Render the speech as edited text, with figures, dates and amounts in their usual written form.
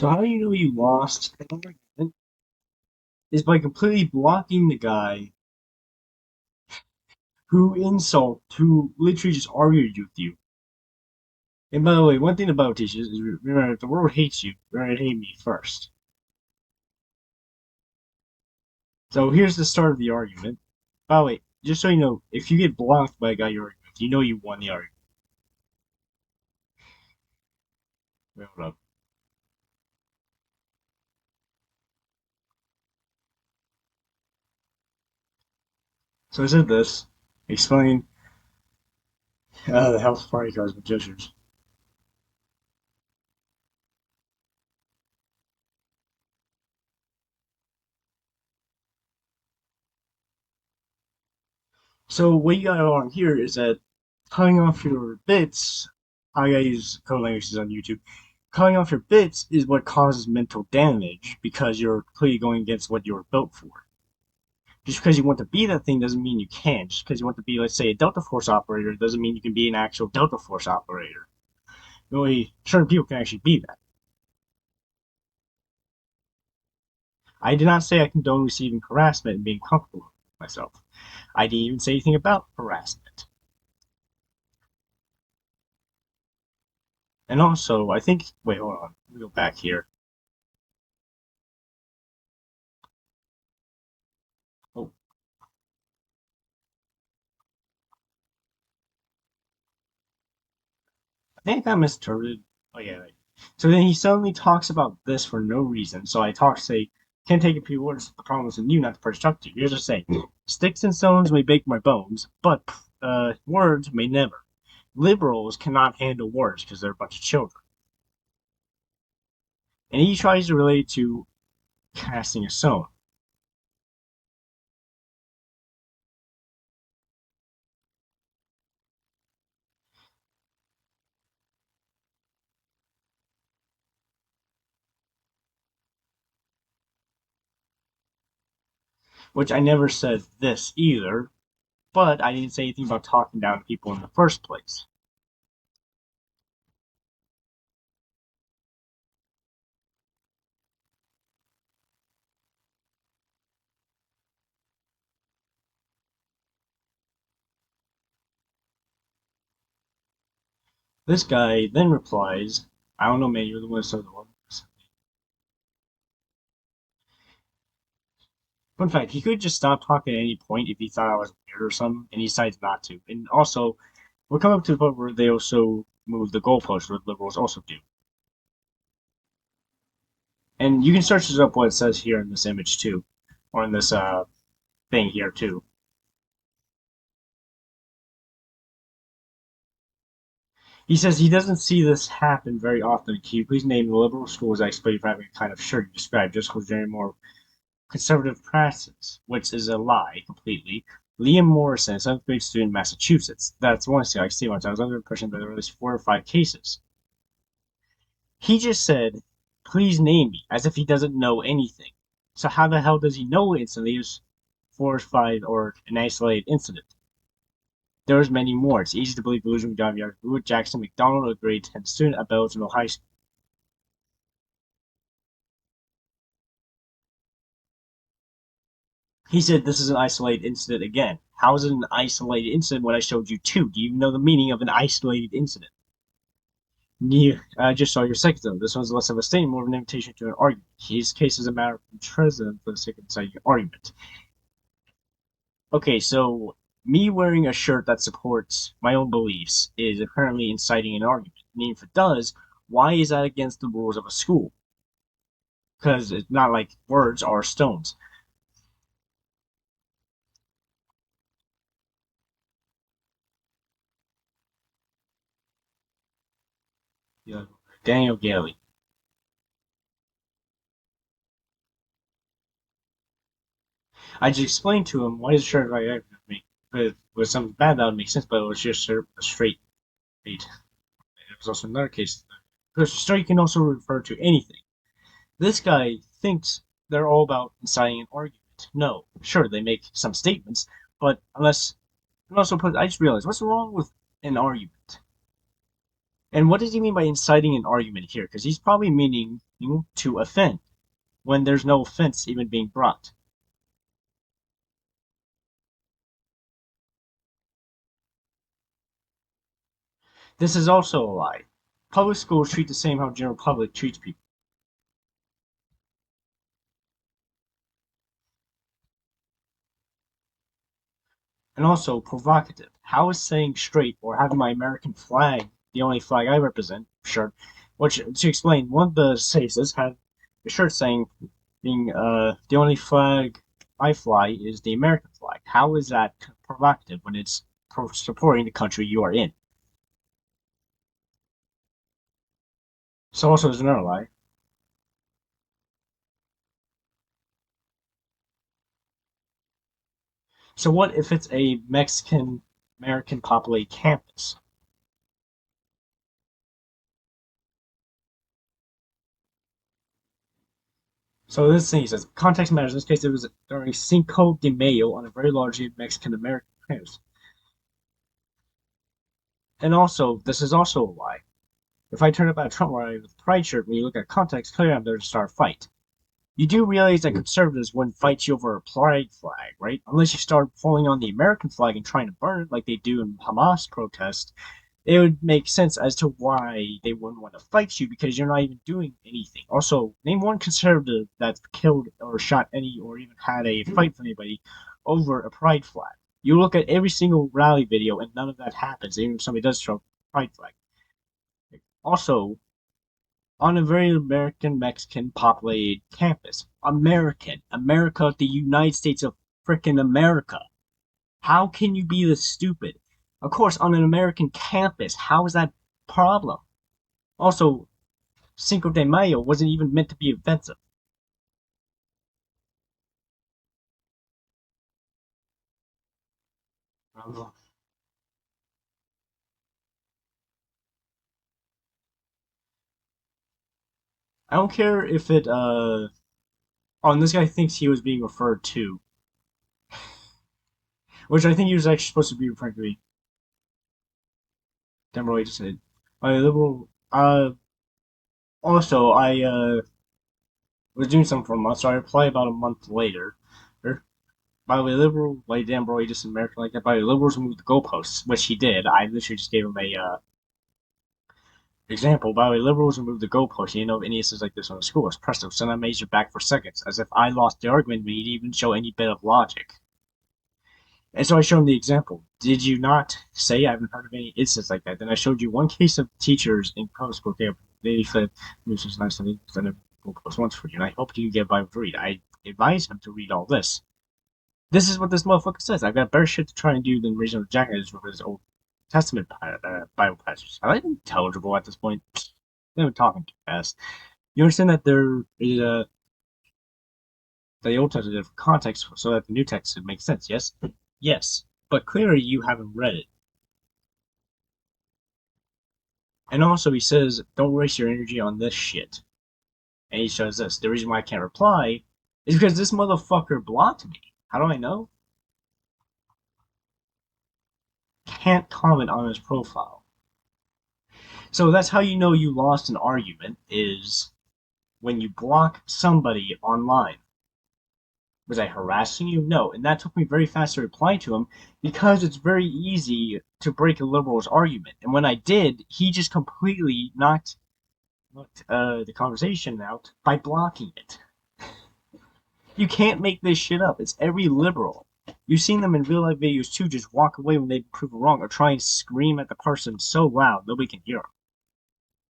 So how do you know you lost an argument is by completely blocking the guy who literally just argued with you. And by the way, one thing about teachers is remember if the world hates you, they're gonna hate me first. So here's the start of the argument. By the way, just so you know, if you get blocked by a guy you're arguing with, you know you won the argument. Wait, hold up. So I said this, explain the health party cards with gestures. So what you got on here is that cutting off your bits, I use code languages on YouTube. Cutting off your bits is what causes mental damage because you're clearly going against what you were built for. Just because you want to be that thing doesn't mean you can. Just because you want to be, let's say, a Delta Force operator doesn't mean you can be an actual Delta Force operator. Only certain people can actually be that. I did not say I condone receiving harassment and being comfortable with myself. I didn't even say anything about harassment. And also, I think, wait, hold on. Let me go back here. Oh, I think I misinterpreted. Oh yeah. Right. So then he suddenly talks about this for no reason. So I talk say, can't take it for your words. The problem is in you, not the person talking to you. Here's just saying, sticks and stones may break my bones, but words may never. Liberals cannot handle words because they're a bunch of children. And he tries to relate it to casting a stone, which I never said this either, but I didn't say anything about talking down people in the first place. This guy then replies, I don't know, man, you're the one who started the one. Fun fact, he could just stop talking at any point if he thought I was weird or something, and he decides not to. And also, we're coming up to the point where they also move the goalposts, where liberals also do. And you can search this up what it says here in this image too, or in this thing here too. He says he doesn't see this happen very often. Can you please name the liberal schools I explained for having a kind of shirt you described just because they're more conservative practice, which is a lie completely. Liam Morrison, a seventh grade student in Massachusetts. That's one thing I see much. I was under the impression that there were at least 4 or 5 cases. He just said, please name me, as if he doesn't know anything. So how the hell does he know instantly it was 4 or 5 or an isolated incident? There's many more. It's easy to believe delusional John Wood Jackson McDonald, a grade 10 student at Belgian High School. He said this is an isolated incident again. How is it an isolated incident when I showed you two? Do you even know the meaning of an isolated incident? I just saw your second one. This one's less of a statement, more of an invitation to an argument. His case is a matter of precedent for the sake of inciting an argument. Okay, so me wearing a shirt that supports my own beliefs is apparently inciting an argument. I mean, if it does, why is that against the rules of a school? Because it's not like words are stones. Yeah. Daniel Gailey. I just explained to him why his shirt like that with me. But if it was something bad, that would make sense, but it was just a straight fade. There was also another case. Because straight can also refer to anything. This guy thinks they're all about inciting an argument. No, sure, they make some statements, but unless and also put, I just realized what's wrong with an argument. And what does he mean by inciting an argument here? Because he's probably meaning to offend when there's no offense even being brought. This is also a lie. Public schools treat the same how general public treats people. And also provocative. How is saying straight or having my American flag, the only flag I represent, shirt, which to explain, one of the says had a shirt saying being the only flag I fly is the American flag. How is that provocative when it's supporting the country you are in? So also there's another lie. So what if it's a Mexican American populated campus? So this thing says context matters. In this case, it was during Cinco de Mayo on a very large Mexican American campus. And also, this is also a lie. If I turn up at a Trump rally with a pride shirt, when you look at context, clearly I'm there to start a fight. You do realize that conservatives wouldn't fight you over a pride flag, right? Unless you start pulling on the American flag and trying to burn it like they do in Hamas protests, it would make sense as to why they wouldn't want to fight you because you're not even doing anything. Also, name one conservative that's killed or shot any or even had a fight with anybody over a pride flag. You look at every single rally video and none of that happens, even if somebody does throw a pride flag. Also, on a very American Mexican populated campus. America, the United States of frickin' America. How can you be this stupid? Of course, on an American campus, how is that a problem? Also, Cinco de Mayo wasn't even meant to be offensive. I don't care if it oh, and this guy thinks he was being referred to, which I think he was actually supposed to be referring to me. Demroy just said, "I liberal." Also, I was doing something for a month, so I replied about a month later. By the way, liberal, like Dan Broy, just in America like that. By the way, liberals moved the goalposts, which he did. I literally just gave him a example. By the way, liberals removed the goalposts. You know, any instance like this on the scores. Presto, send that major back for seconds, as if I lost the argument when he didn't even show any bit of logic. And so I showed him the example. Did you not say I haven't heard of any instance like that? Then I showed you one case of teachers in public school. They said this was nice and they sent goalpost once for you, and I hope you get by with read. I advised him to read all this. This is what this motherfucker says. I've got better shit to try and do than Reasonable Jack is with his Old Testament Bible passages. Are they intelligible at this point? They've been talking too fast. You understand that there is the Old Testament different context so that the New Text would make sense, yes? Yes. But clearly you haven't read it. And also he says, don't waste your energy on this shit. And he shows this. The reason why I can't reply is because this motherfucker blocked me. How do I know? Can't comment on his profile. So that's how you know you lost an argument is when you block somebody online. Was I harassing you? No. And that took me very fast to reply to him because it's very easy to break a liberal's argument. And when I did, he just completely knocked the conversation out by blocking it. You can't make this shit up. It's every liberal. You've seen them in real life videos too just walk away when they prove it wrong or try and scream at the person so loud nobody can hear them.